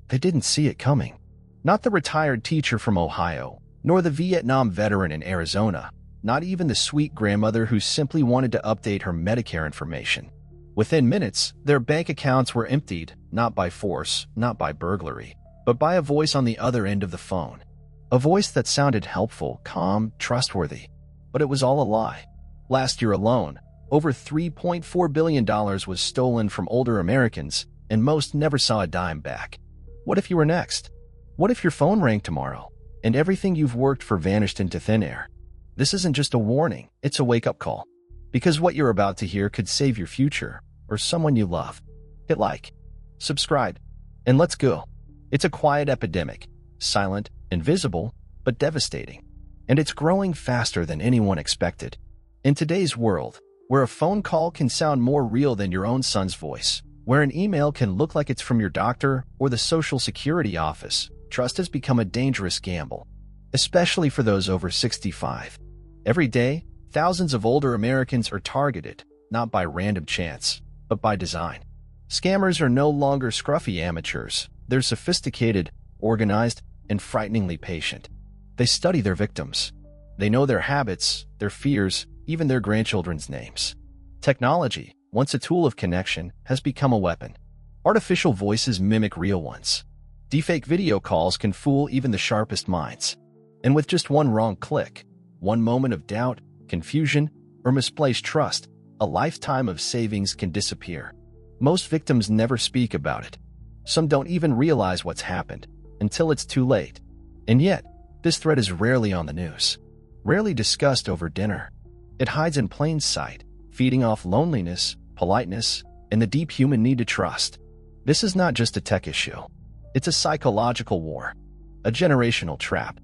They didn't see it coming. Not the retired teacher from Ohio, nor the Vietnam veteran in Arizona, not even the sweet grandmother who simply wanted to update her Medicare information. Within minutes, their bank accounts were emptied, not by force, not by burglary, but by a voice on the other end of the phone. A voice that sounded helpful, calm, trustworthy. But it was all a lie. Last year alone, over $3.4 billion was stolen from older Americans, and most never saw a dime back. What if you were next? What if your phone rang tomorrow, and everything you've worked for vanished into thin air? This isn't just a warning, it's a wake-up call. Because what you're about to hear could save your future, or someone you love. Hit like, subscribe, and let's go. It's a quiet epidemic, silent, invisible, but devastating. And it's growing faster than anyone expected. In today's world, where a phone call can sound more real than your own son's voice, where an email can look like it's from your doctor or the Social Security office, trust has become a dangerous gamble, especially for those over 65. Every day, thousands of older Americans are targeted, not by random chance, but by design. Scammers are no longer scruffy amateurs. They're sophisticated, organized, and frighteningly patient. They study their victims. They know their habits, their fears, even their grandchildren's names. Technology, once a tool of connection, has become a weapon. Artificial voices mimic real ones. Deepfake video calls can fool even the sharpest minds. And with just one wrong click, one moment of doubt, confusion, or misplaced trust, a lifetime of savings can disappear. Most victims never speak about it. Some don't even realize what's happened until it's too late. And yet, this threat is rarely on the news, rarely discussed over dinner. It hides in plain sight, feeding off loneliness, politeness, and the deep human need to trust. This is not just a tech issue. It's a psychological war, a generational trap,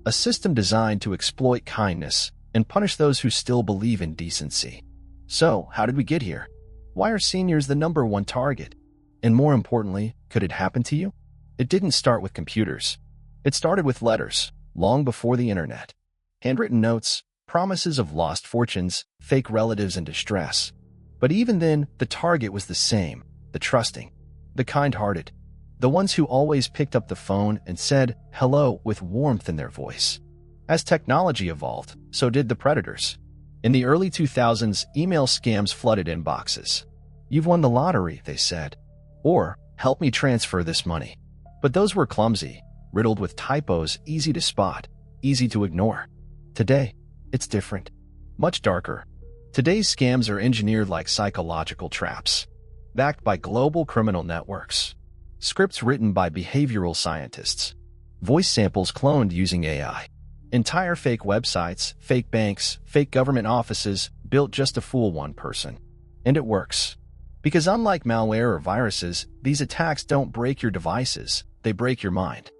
a system designed to exploit kindness and punish those who still believe in decency. So, how did we get here? Why are seniors the #1 target? And more importantly, could it happen to you? It didn't start with computers. It started with letters, long before the internet. Handwritten notes, promises of lost fortunes, fake relatives in distress. But even then, the target was the same, the trusting, the kind-hearted, the ones who always picked up the phone and said hello with warmth in their voice. As technology evolved, so did the predators. In the early 2000s, email scams flooded inboxes. "You've won the lottery," they said. Or, "Help me transfer this money." But those were clumsy, riddled with typos, easy to spot, easy to ignore. Today, it's different. Much darker. Today's scams are engineered like psychological traps, backed by global criminal networks. Scripts written by behavioral scientists. Voice samples cloned using AI. Entire fake websites, fake banks, fake government offices, built just to fool one person. And it works. Because unlike malware or viruses, these attacks don't break your devices, they break your mind.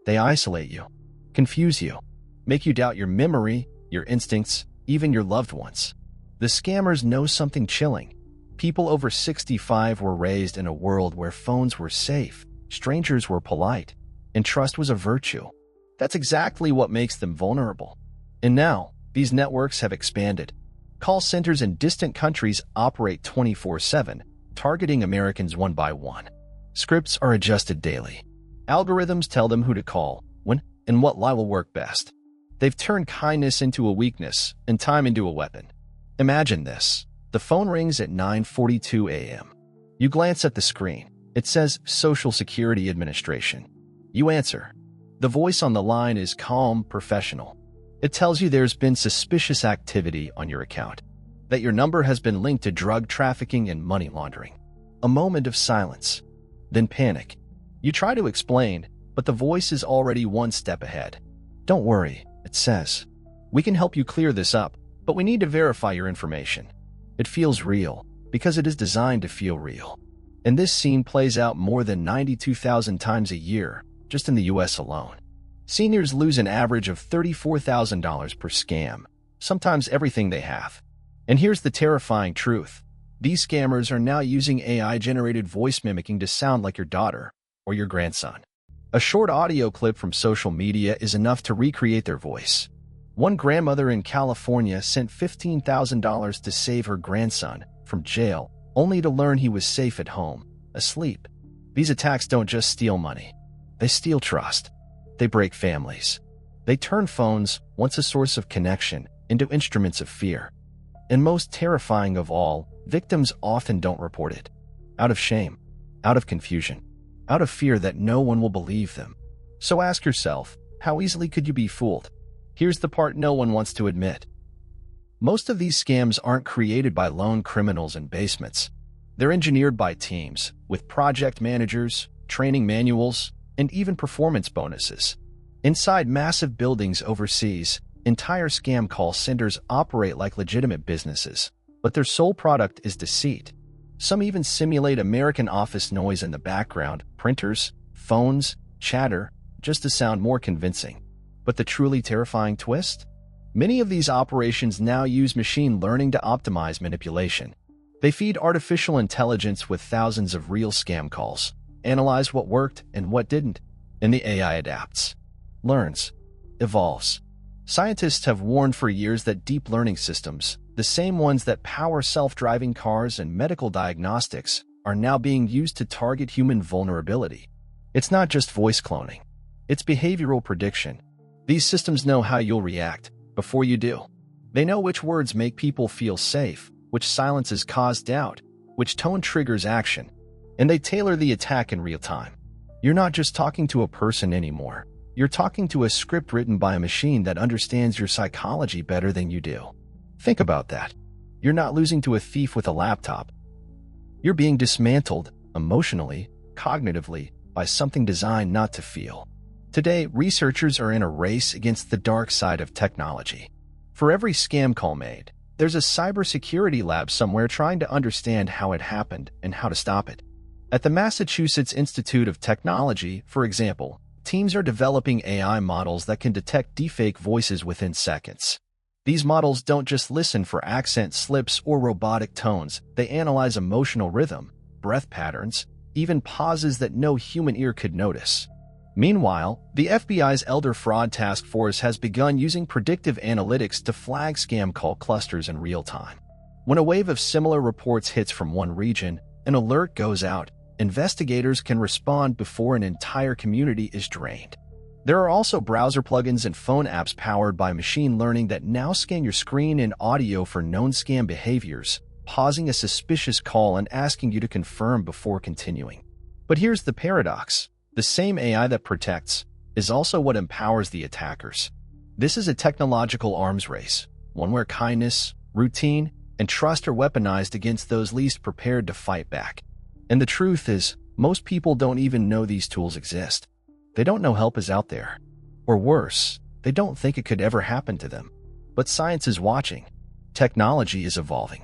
They isolate you, confuse you, make you doubt your memory, your instincts, even your loved ones. The scammers know something chilling. People over 65 were raised in a world where phones were safe, strangers were polite, and trust was a virtue. That's exactly what makes them vulnerable. And now, these networks have expanded. Call centers in distant countries operate 24/7, targeting Americans one by one. Scripts are adjusted daily. Algorithms tell them who to call, when, and what lie will work best. They've turned kindness into a weakness and time into a weapon. Imagine this. The phone rings at 9:42 a.m. You glance at the screen. It says Social Security Administration. You answer. The voice on the line is calm, professional. It tells you there's been suspicious activity on your account, that your number has been linked to drug trafficking and money laundering. A moment of silence. Then panic. You try to explain, but the voice is already one step ahead. "Don't worry," it says. "We can help you clear this up, but we need to verify your information." It feels real, because it is designed to feel real. And this scene plays out more than 92,000 times a year, just in the US alone. Seniors lose an average of $34,000 per scam, sometimes everything they have. And here's the terrifying truth. These scammers are now using AI-generated voice mimicking to sound like your daughter or your grandson. A short audio clip from social media is enough to recreate their voice. One grandmother in California sent $15,000 to save her grandson from jail, only to learn he was safe at home, asleep. These attacks don't just steal money. They steal trust. They break families. They turn phones, once a source of connection, into instruments of fear. And most terrifying of all, victims often don't report it. Out of shame, out of confusion, out of fear that no one will believe them. So ask yourself, how easily could you be fooled? Here's the part no one wants to admit. Most of these scams aren't created by lone criminals in basements. They're engineered by teams, with project managers, training manuals, and even performance bonuses. Inside massive buildings overseas, entire scam call centers operate like legitimate businesses, but their sole product is deceit. Some even simulate American office noise in the background, printers, phones, chatter, just to sound more convincing. But the truly terrifying twist? Many of these operations now use machine learning to optimize manipulation. They feed artificial intelligence with thousands of real scam calls, analyze what worked and what didn't, and the AI adapts, learns, evolves. Scientists have warned for years that deep learning systems, the same ones that power self-driving cars and medical diagnostics, are now being used to target human vulnerability. It's not just voice cloning. It's behavioral prediction. These systems know how you'll react before you do. They know which words make people feel safe, which silences cause doubt, which tone triggers action, and they tailor the attack in real time. You're not just talking to a person anymore. You're talking to a script written by a machine that understands your psychology better than you do. Think about that. You're not losing to a thief with a laptop. You're being dismantled, emotionally, cognitively, by something designed not to feel. Today, researchers are in a race against the dark side of technology. For every scam call made, there's a cybersecurity lab somewhere trying to understand how it happened and how to stop it. At the Massachusetts Institute of Technology, for example, teams are developing AI models that can detect deepfake voices within seconds. These models don't just listen for accent slips or robotic tones, they analyze emotional rhythm, breath patterns, even pauses that no human ear could notice. Meanwhile, the FBI's Elder Fraud Task Force has begun using predictive analytics to flag scam call clusters in real time. When a wave of similar reports hits from one region, an alert goes out. Investigators can respond before an entire community is drained. There are also browser plugins and phone apps powered by machine learning that now scan your screen and audio for known scam behaviors, pausing a suspicious call and asking you to confirm before continuing. But here's the paradox. The same AI that protects is also what empowers the attackers. This is a technological arms race, one where kindness, routine, and trust are weaponized against those least prepared to fight back. And the truth is, most people don't even know these tools exist. They don't know help is out there. Or worse, they don't think it could ever happen to them. But science is watching. Technology is evolving.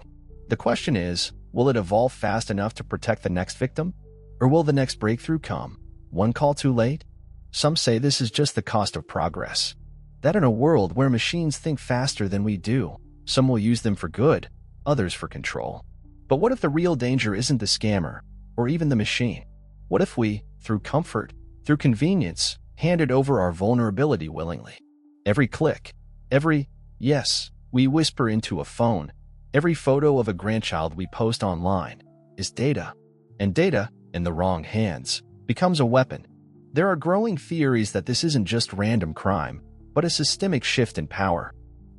The question is, will it evolve fast enough to protect the next victim? Or will the next breakthrough come one call too late? Some say this is just the cost of progress. That in a world where machines think faster than we do, some will use them for good, others for control. But what if the real danger isn't the scammer, or even the machine? What if we, through comfort, through convenience, handed over our vulnerability willingly? Every click, every yes we whisper into a phone, every photo of a grandchild we post online is data. And data, in the wrong hands, becomes a weapon. There are growing theories that this isn't just random crime, but a systemic shift in power,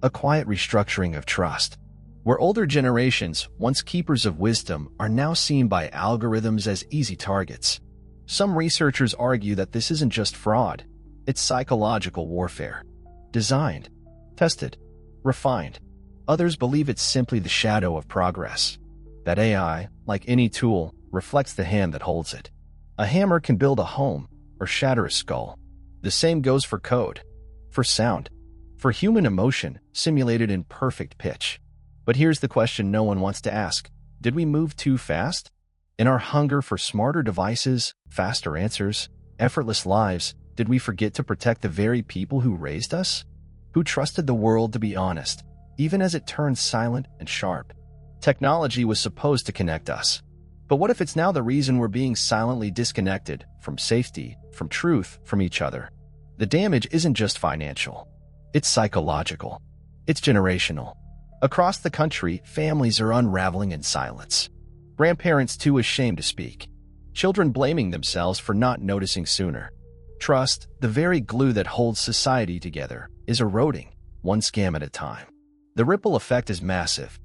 a quiet restructuring of trust, where older generations, once keepers of wisdom, are now seen by algorithms as easy targets. Some researchers argue that this isn't just fraud, it's psychological warfare. Designed, tested, refined. Others believe it's simply the shadow of progress. That AI, like any tool, reflects the hand that holds it. A hammer can build a home or shatter a skull. The same goes for code, for sound, for human emotion simulated in perfect pitch. But here's the question no one wants to ask. Did we move too fast? In our hunger for smarter devices, faster answers, effortless lives, did we forget to protect the very people who raised us? Who trusted the world to be honest, even as it turned silent and sharp? Technology was supposed to connect us. But what if it's now the reason we're being silently disconnected from safety, from truth, from each other? The damage isn't just financial. It's psychological. It's generational. Across the country, families are unraveling in silence. Grandparents too ashamed to speak. Children blaming themselves for not noticing sooner. Trust, the very glue that holds society together, is eroding, one scam at a time. The ripple effect is massive.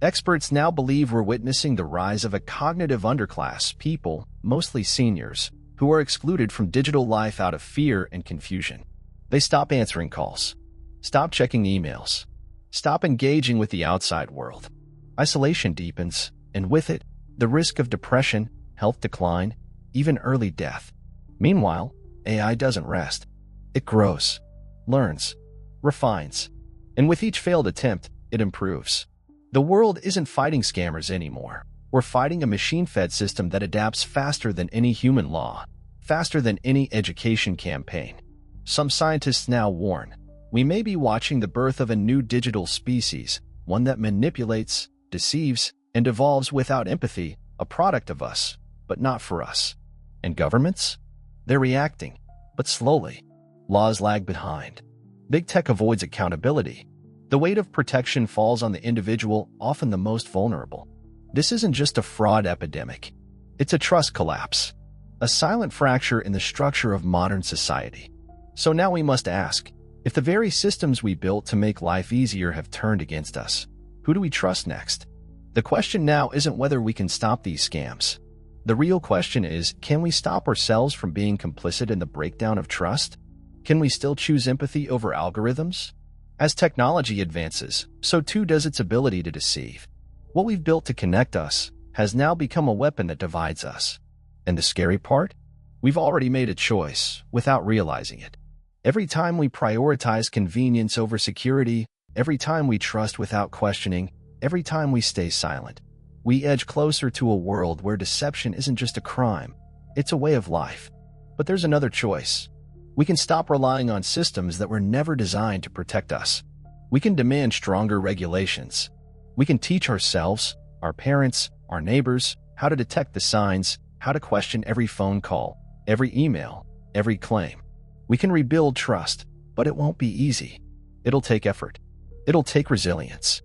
Experts now believe we're witnessing the rise of a cognitive underclass, people, mostly seniors, who are excluded from digital life out of fear and confusion. They stop answering calls, stop checking emails, stop engaging with the outside world. Isolation deepens, and with it, the risk of depression, health decline, even early death. Meanwhile, AI doesn't rest. It grows, learns, refines, and with each failed attempt, it improves. The world isn't fighting scammers anymore. We're fighting a machine-fed system that adapts faster than any human law, faster than any education campaign. Some scientists now warn, we may be watching the birth of a new digital species, one that manipulates, deceives, and evolves without empathy, a product of us, but not for us. And governments? They're reacting, but slowly. Laws lag behind. Big tech avoids accountability. The weight of protection falls on the individual, often the most vulnerable. This isn't just a fraud epidemic. It's a trust collapse, a silent fracture in the structure of modern society. So now we must ask, if the very systems we built to make life easier have turned against us, who do we trust next? The question now isn't whether we can stop these scams. The real question is, can we stop ourselves from being complicit in the breakdown of trust? Can we still choose empathy over algorithms? As technology advances, so too does its ability to deceive. What we've built to connect us has now become a weapon that divides us. And the scary part? We've already made a choice without realizing it. Every time we prioritize convenience over security, every time we trust without questioning, every time we stay silent, we edge closer to a world where deception isn't just a crime, it's a way of life. But there's another choice. We can stop relying on systems that were never designed to protect us. We can demand stronger regulations. We can teach ourselves, our parents, our neighbors, how to detect the signs, how to question every phone call, every email, every claim. We can rebuild trust, but it won't be easy. It'll take effort. It'll take resilience.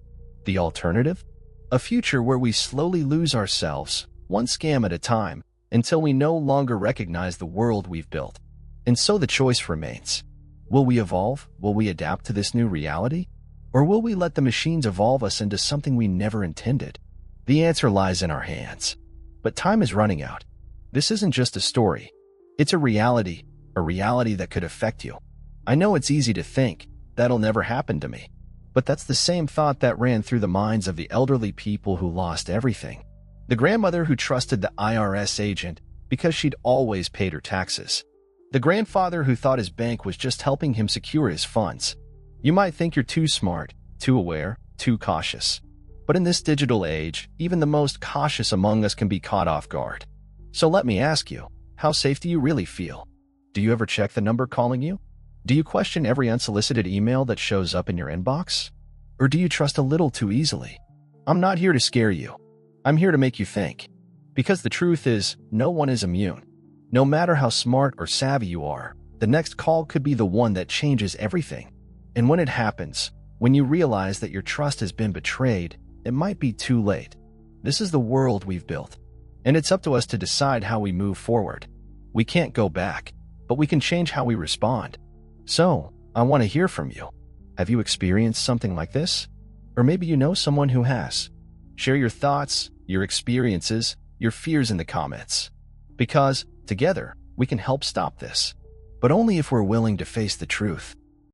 The alternative? A future where we slowly lose ourselves, one scam at a time, until we no longer recognize the world we've built. And so the choice remains. Will we evolve? Will we adapt to this new reality? Or will we let the machines evolve us into something we never intended? The answer lies in our hands. But time is running out. This isn't just a story. It's a reality that could affect you. I know it's easy to think, that'll never happen to me. But that's the same thought that ran through the minds of the elderly people who lost everything. The grandmother who trusted the IRS agent because she'd always paid her taxes. The grandfather who thought his bank was just helping him secure his funds. You might think you're too smart, too aware, too cautious. But in this digital age, even the most cautious among us can be caught off guard. So let me ask you, how safe do you really feel? Do you ever check the number calling you? Do you question every unsolicited email that shows up in your inbox? Or do you trust a little too easily? I'm not here to scare you. I'm here to make you think. Because the truth is, no one is immune. No matter how smart or savvy you are, the next call could be the one that changes everything. And when it happens, when you realize that your trust has been betrayed, it might be too late. This is the world we've built. And it's up to us to decide how we move forward. We can't go back, but we can change how we respond. So, I want to hear from you. Have you experienced something like this? Or maybe you know someone who has. Share your thoughts, your experiences, your fears in the comments. Because, together, we can help stop this. But only if we're willing to face the truth.